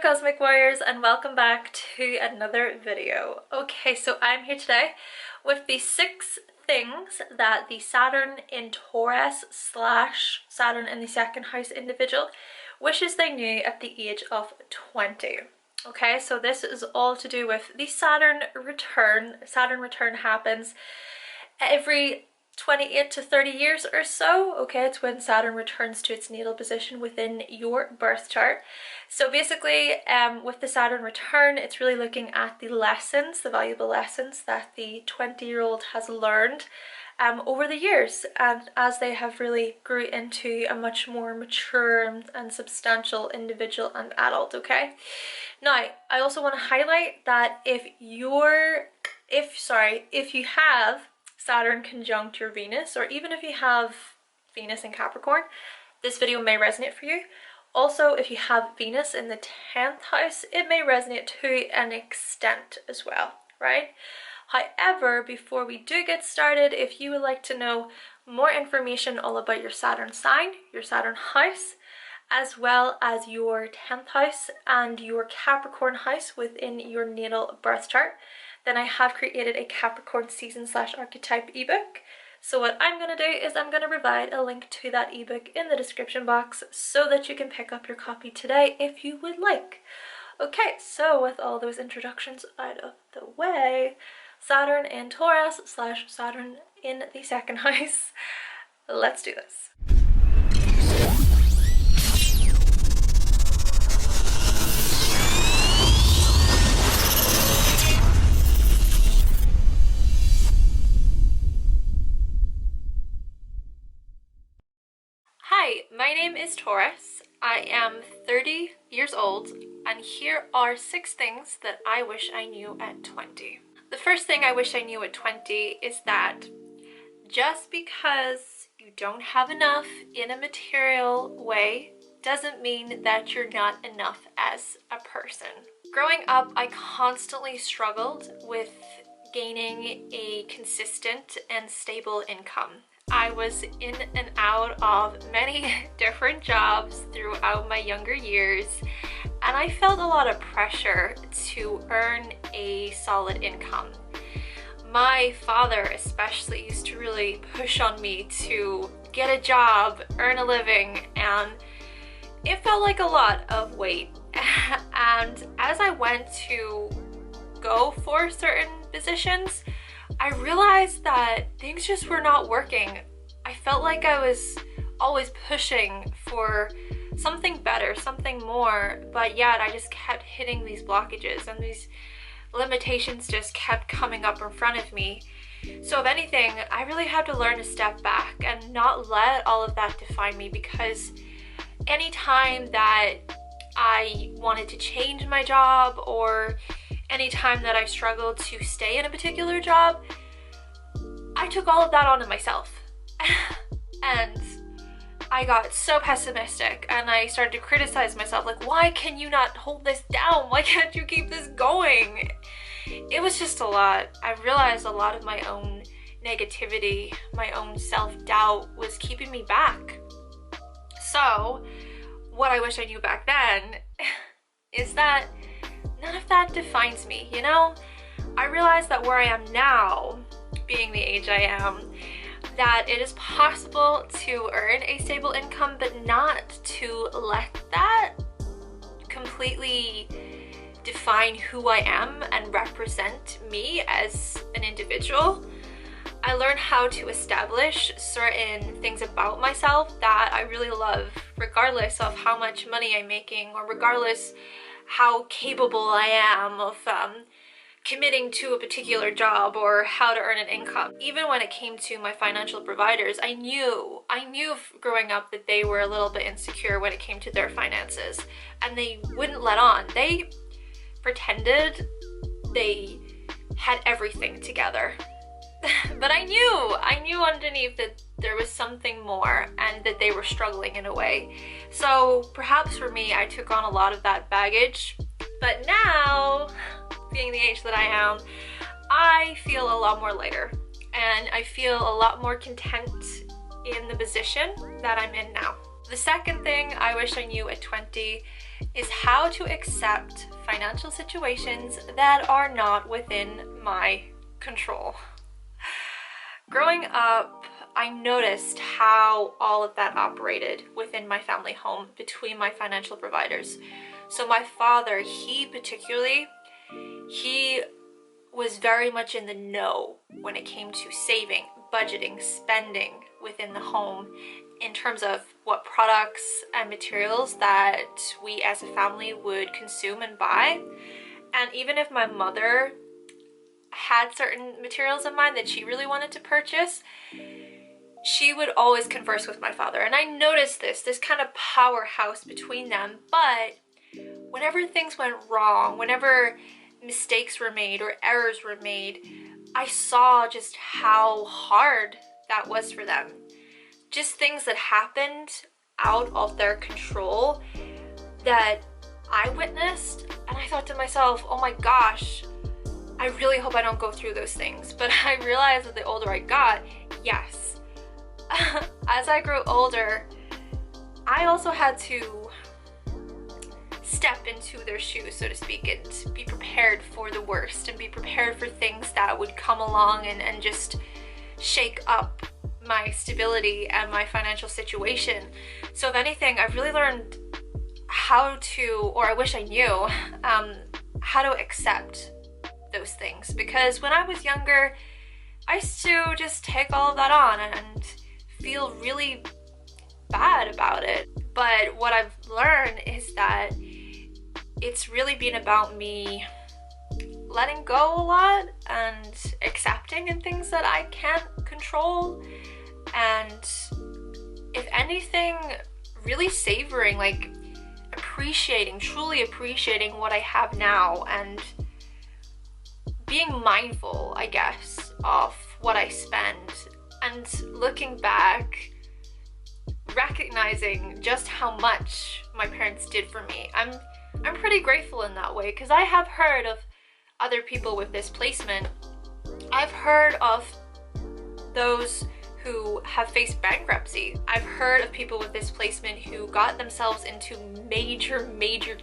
Cosmic Warriors, and welcome back to another video. Okay, so I'm here today with the 6 things that the Saturn in Taurus / Saturn in the second house individual wishes they knew at the age of 20. Okay, so this is all to do with the Saturn return. Saturn return happens every 28 to 30 years or so. Okay, it's when Saturn returns to its natal position within your birth chart. So basically, with the Saturn return, it's really looking at the lessons, the valuable lessons that the 20-year-old has learned over the years, and as they have really grew into a much more mature and substantial individual and adult. Okay, now I also want to highlight that if you have Saturn conjunct your Venus, or even if you have Venus in Capricorn, this video may resonate for you. Also, if you have Venus in the 10th house, it may resonate to an extent as well, right? However, before we do get started, if you would like to know more information all about your Saturn sign, your Saturn house, as well as your 10th house and your Capricorn house within your natal birth chart, then I have created a Capricorn season / archetype ebook. So what I'm going to do is I'm going to provide a link to that ebook in the description box so that you can pick up your copy today if you would like. Okay, so with all those introductions out of the way, Saturn in Taurus / Saturn in the second house, let's do this. Hi, my name is Taurus. I am 30 years old, and here are 6 things that I wish I knew at 20. The first thing I wish I knew at 20 is that just because you don't have enough in a material way doesn't mean that you're not enough as a person. Growing up, I constantly struggled with gaining a consistent and stable income. I was in and out of many different jobs throughout my younger years, and I felt a lot of pressure to earn a solid income. My father especially used to really push on me to get a job, earn a living, and it felt like a lot of weight. And as I went to go for certain positions, I realized that things just were not working. I felt like I was always pushing for something better, something more, but yet I just kept hitting these blockages and these limitations just kept coming up in front of me. So if anything, I really had to learn to step back and not let all of that define me, because anytime that I wanted to change my job, or anytime that I struggled to stay in a particular job, I took all of that onto myself. And I got so pessimistic, and I started to criticize myself, like, why can you not hold this down? Why can't you keep this going? It was just a lot. I realized a lot of my own negativity, my own self-doubt was keeping me back. So what I wish I knew back then is that none of that defines me, you know? I realized that where I am now, being the age I am, that it is possible to earn a stable income, but not to let that completely define who I am and represent me as an individual. I learned how to establish certain things about myself that I really love, regardless of how much money I'm making, or regardless how capable I am of committing to a particular job, or how to earn an income. Even when it came to my financial providers, I knew growing up that they were a little bit insecure when it came to their finances, and they wouldn't let on. They pretended they had everything together. But I knew underneath that there was something more, and that they were struggling in a way. So perhaps for me, I took on a lot of that baggage. But now, being the age that I am, I feel a lot more lighter, and I feel a lot more content in the position that I'm in now. The second thing I wish I knew at 20 is how to accept financial situations that are not within my control. Growing up, I noticed how all of that operated within my family home between my financial providers. So my father, he was very much in the know when it came to saving, budgeting, spending within the home in terms of what products and materials that we as a family would consume and buy. And even if my mother had certain materials in mind that she really wanted to purchase, she would always converse with my father. And I noticed this kind of powerhouse between them. But whenever things went wrong, whenever mistakes were made or errors were made, I saw just how hard that was for them. Just things that happened out of their control that I witnessed, and I thought to myself, oh my gosh, I really hope I don't go through those things. But I realized that the older I got, yes. As I grew older, I also had to step into their shoes, so to speak, and be prepared for the worst and be prepared for things that would come along and just shake up my stability and my financial situation. So if anything, I've really learned how to, or I wish I knew, how to accept those things. Because when I was younger, I used to just take all of that on and feel really bad about it. But what I've learned is that it's really been about me letting go a lot and accepting in things that I can't control, and if anything, really savoring, like appreciating, truly appreciating what I have now, and being mindful, I guess, of what I spend, and looking back, recognizing just how much my parents did for me. I'm pretty grateful in that way, because I have heard of other people with this placement. I've heard of those who have faced bankruptcy. I've heard of people with this placement who got themselves into major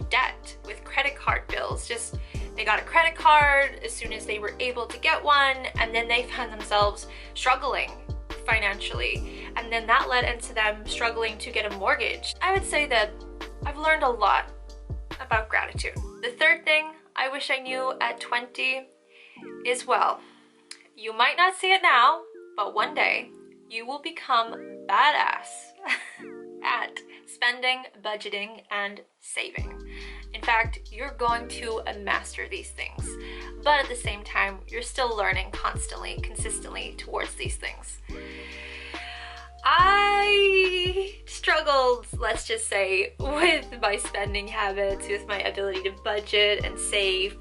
debt with credit card bills. Just, they got a credit card as soon as they were able to get one, and then they found themselves struggling financially, and then that led into them struggling to get a mortgage. I would say that I've learned a lot about gratitude. The third thing I wish I knew at 20 is, well, you might not see it now, but one day you will become badass at spending, budgeting, and saving. In fact, you're going to master these things, but at the same time, you're still learning constantly, consistently towards these things. I struggled, let's just say, with my spending habits, with my ability to budget and save.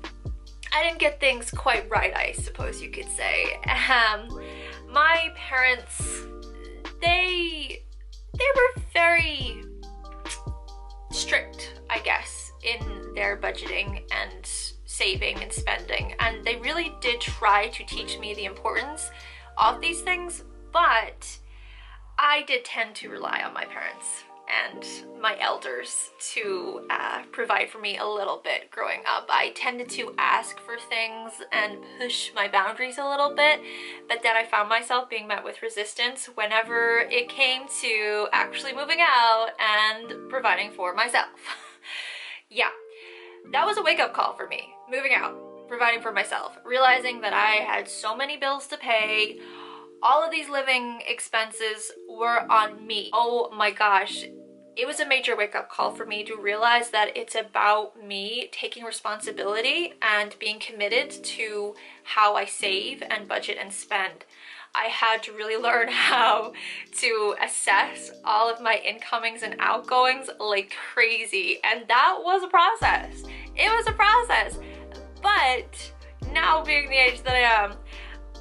I didn't get things quite right, I suppose you could say. My parents, they were very strict, I guess, in their budgeting and saving and spending, and they really did try to teach me the importance of these things, but I did tend to rely on my parents and my elders to provide for me a little bit growing up. I tended to ask for things and push my boundaries a little bit, but then I found myself being met with resistance whenever it came to actually moving out and providing for myself. Yeah, that was a wake-up call for me, moving out, providing for myself, realizing that I had so many bills to pay. All of these living expenses were on me. Oh my gosh. It was a major wake-up call for me to realize that it's about me taking responsibility and being committed to how I save and budget and spend. I had to really learn how to assess all of my incomings and outgoings like crazy, and that was a process. It was a process, but now being the age that I am,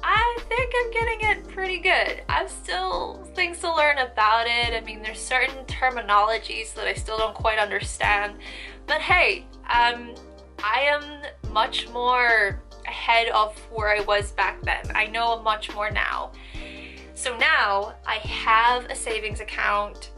I think I'm getting it pretty good. I've still things to learn about it. I mean, there's certain terminologies that I still don't quite understand, but hey, I am much more ahead of where I was back then. I know much more now. So now I have a savings account.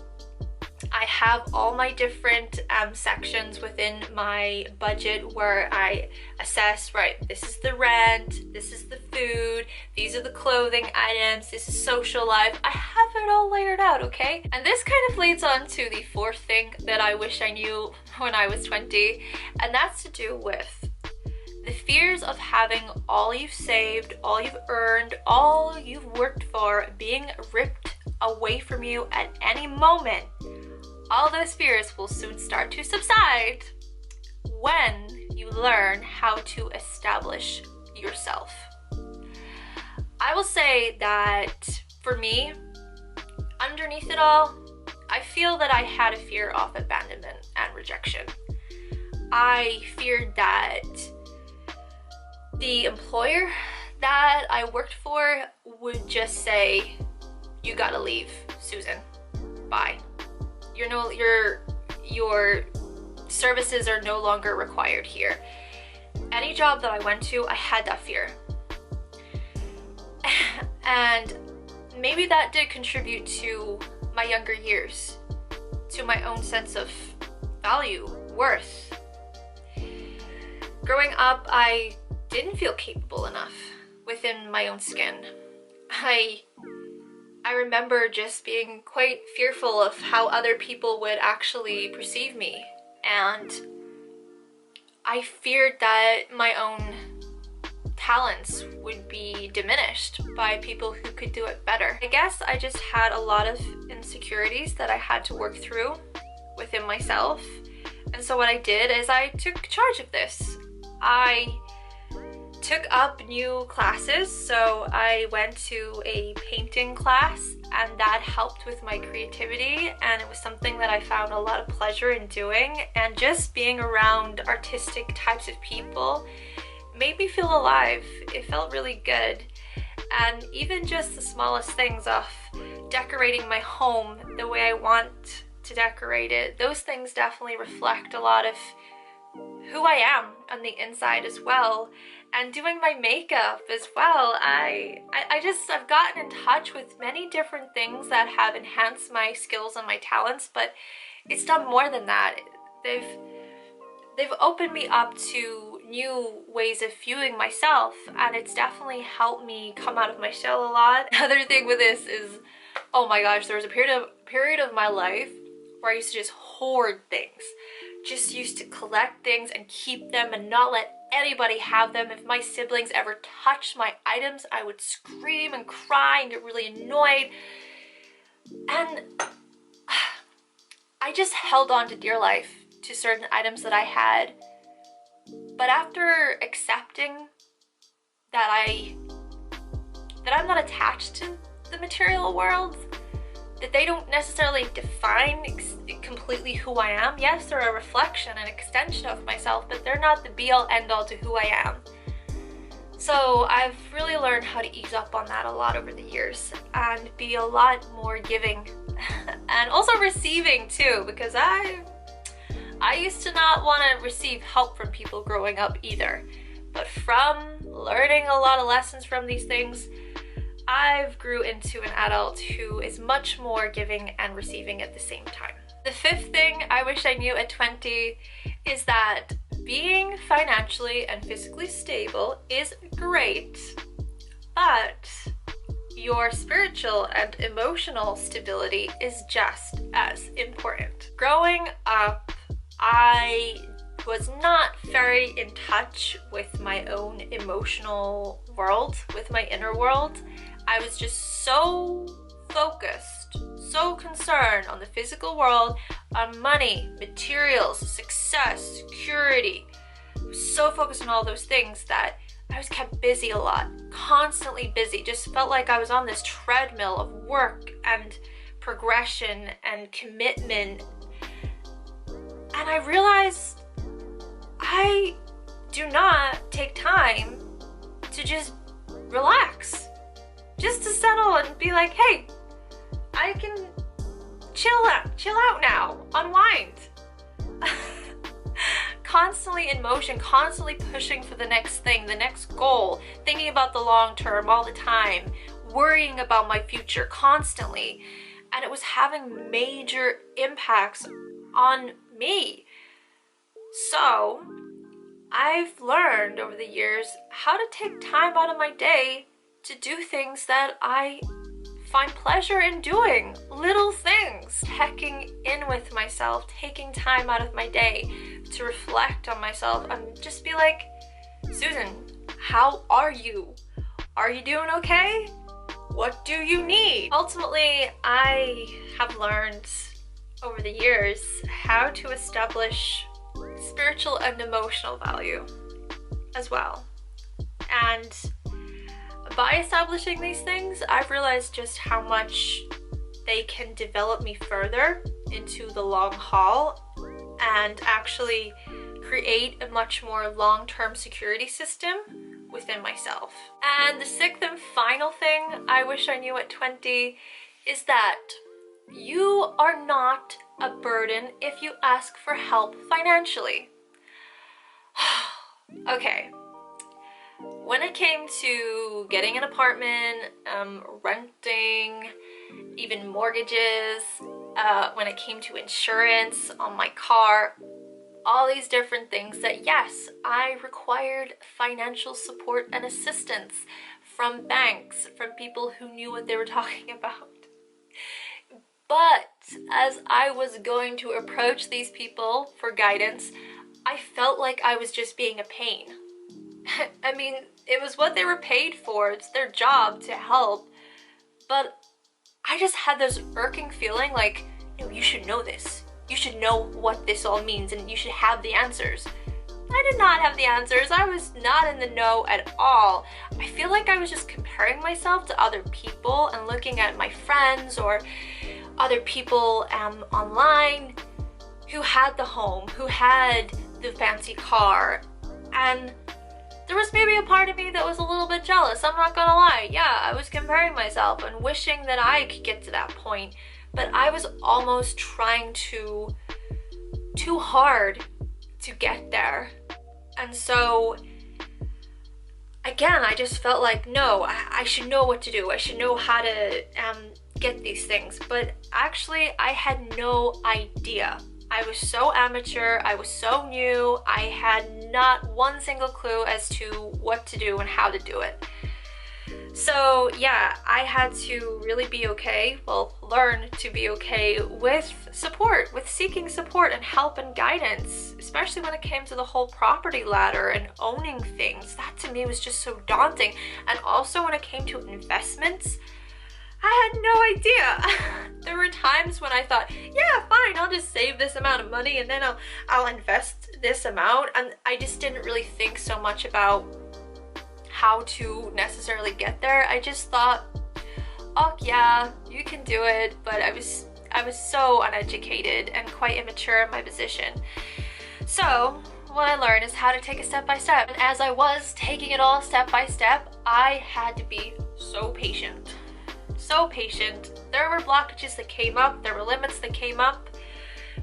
I have all my different sections within my budget where I assess, right, this is the rent, this is the food, these are the clothing items, this is social life. I have it all layered out, okay? And this kind of leads on to the fourth thing that I wish I knew when I was 20, and that's to do with the fears of having all you've saved, all you've earned, all you've worked for being ripped away from you at any moment. All those fears will soon start to subside when you learn how to establish yourself. I will say that for me, underneath it all, I feel that I had a fear of abandonment and rejection. I feared that the employer that I worked for would just say, you gotta leave, Susan, bye. Your services are no longer required here. Any job that I went to, I had that fear. And maybe that did contribute to my younger years, to my own sense of value, worth. Growing up, I didn't feel capable enough within my own skin. I remember just being quite fearful of how other people would actually perceive me, and I feared that my own talents would be diminished by people who could do it better. I guess I just had a lot of insecurities that I had to work through within myself, and so what I did is I took charge of this. I took up new classes, so I went to a painting class, and that helped with my creativity, and it was something that I found a lot of pleasure in doing, and just being around artistic types of people made me feel alive. It felt really good. And even just the smallest things of decorating my home the way I want to decorate it, those things definitely reflect a lot of who I am on the inside as well. And doing my makeup as well, I've gotten in touch with many different things that have enhanced my skills and my talents, but it's done more than that. They've opened me up to new ways of viewing myself, and it's definitely helped me come out of my shell a lot. Another thing with this is, oh my gosh, there was a period of my life where I used to just hoard things. Just used to collect things and keep them and not let anybody have them. If my siblings ever touched my items, I would scream and cry and get really annoyed. And I just held on to dear life to certain items that I had. But after accepting that I'm not attached to the material world, that they don't necessarily define completely who I am. Yes, they're a reflection, an extension of myself, but they're not the be-all end-all to who I am. So I've really learned how to ease up on that a lot over the years and be a lot more giving and also receiving too, because I used to not want to receive help from people growing up either. But from learning a lot of lessons from these things, I've grew into an adult who is much more giving and receiving at the same time. The fifth thing I wish I knew at 20 is that being financially and physically stable is great, but your spiritual and emotional stability is just as important. Growing up, I was not very in touch with my own emotional world, with my inner world. I was just so focused, so concerned on the physical world, on money, materials, success, security. I was so focused on all those things that I was kept busy a lot, constantly busy. Just felt like I was on this treadmill of work and progression and commitment. And I realized I do not take time to just relax. Just to settle and be like, hey, I can chill out now, unwind. Constantly in motion, constantly pushing for the next thing, the next goal, thinking about the long term all the time, worrying about my future constantly. and it was having major impacts on me. So I've learned over the years how to take time out of my day to do things that I find pleasure in doing. Little things. Checking in with myself, taking time out of my day to reflect on myself and just be like, Susan, how are you? Are you doing okay? What do you need? Ultimately, I have learned over the years how to establish spiritual and emotional value as well. And by establishing these things, I've realized just how much they can develop me further into the long haul and actually create a much more long-term security system within myself. And the sixth and final thing I wish I knew at 20 is that you are not a burden if you ask for help financially. Okay. When it came to getting an apartment, renting, even mortgages, when it came to insurance on my car, all these different things that yes, I required financial support and assistance from banks, from people who knew what they were talking about. But as I was going to approach these people for guidance, I felt like I was just being a pain. I mean, it was what they were paid for. It's their job to help. But I just had this irking feeling like, no, you should know this. You should know what this all means and you should have the answers. I did not have the answers. I was not in the know at all. I feel like I was just comparing myself to other people and looking at my friends or other people online who had the home, who had the fancy car, and there was maybe a part of me that was a little bit jealous. I'm not gonna lie. Yeah, I was comparing myself and wishing that I could get to that point, but I was almost trying too hard to get there. And so again, I just felt like, no, I should know what to do. I should know how to get these things. But actually, I had no idea. I was so amateur, I was so new, I had not one single clue as to what to do and how to do it. So yeah, I had to really be okay, well, learn to be okay with support, with seeking support and help and guidance, especially when it came to the whole property ladder and owning things. That to me was just so daunting. And also when it came to investments, I had no idea. There were times when I thought, yeah, fine, I'll just save this amount of money and then I'll invest this amount. And I just didn't really think so much about how to necessarily get there. I just thought, oh yeah, you can do it. But I was so uneducated and quite immature in my position. So what I learned is how to take it step by step. And as I was taking it all step by step, I had to be so patient. So patient. There were blockages that came up, there were limits that came up.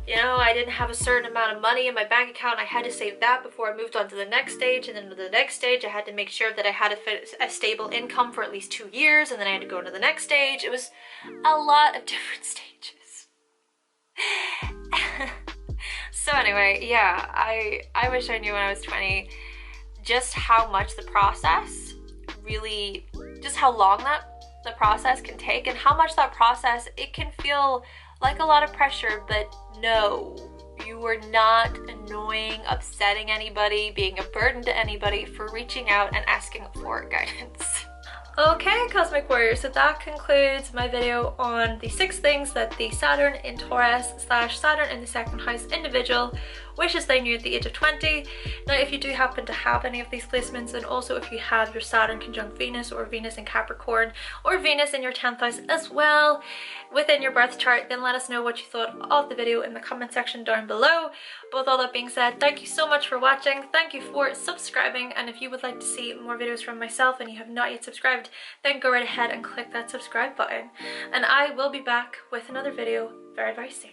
You know, I didn't have a certain amount of money in my bank account. I had to save that before I moved on to the next stage, and then to the next stage I had to make sure that I had a stable income for at least 2 years, and then I had to go to the next stage. It was a lot of different stages. So anyway, yeah, I wish I knew when I was 20 just how much the process really, just how long the process can take and how much that process, it can feel like a lot of pressure, but no, you were not annoying, upsetting anybody, being a burden to anybody for reaching out and asking for guidance. Okay, Cosmic Warriors, so that concludes my video on the 6 things that the Saturn in Taurus / Saturn in the second house individual wishes they knew at the age of 20. Now, if you do happen to have any of these placements, and also if you have your Saturn conjunct Venus or Venus in Capricorn or Venus in your 10th house as well within your birth chart, then let us know what you thought of the video in the comment section down below. But with all that being said, thank you so much for watching, thank you for subscribing, and if you would like to see more videos from myself and you have not yet subscribed, then go right ahead and click that subscribe button. And I will be back with another video very, very soon.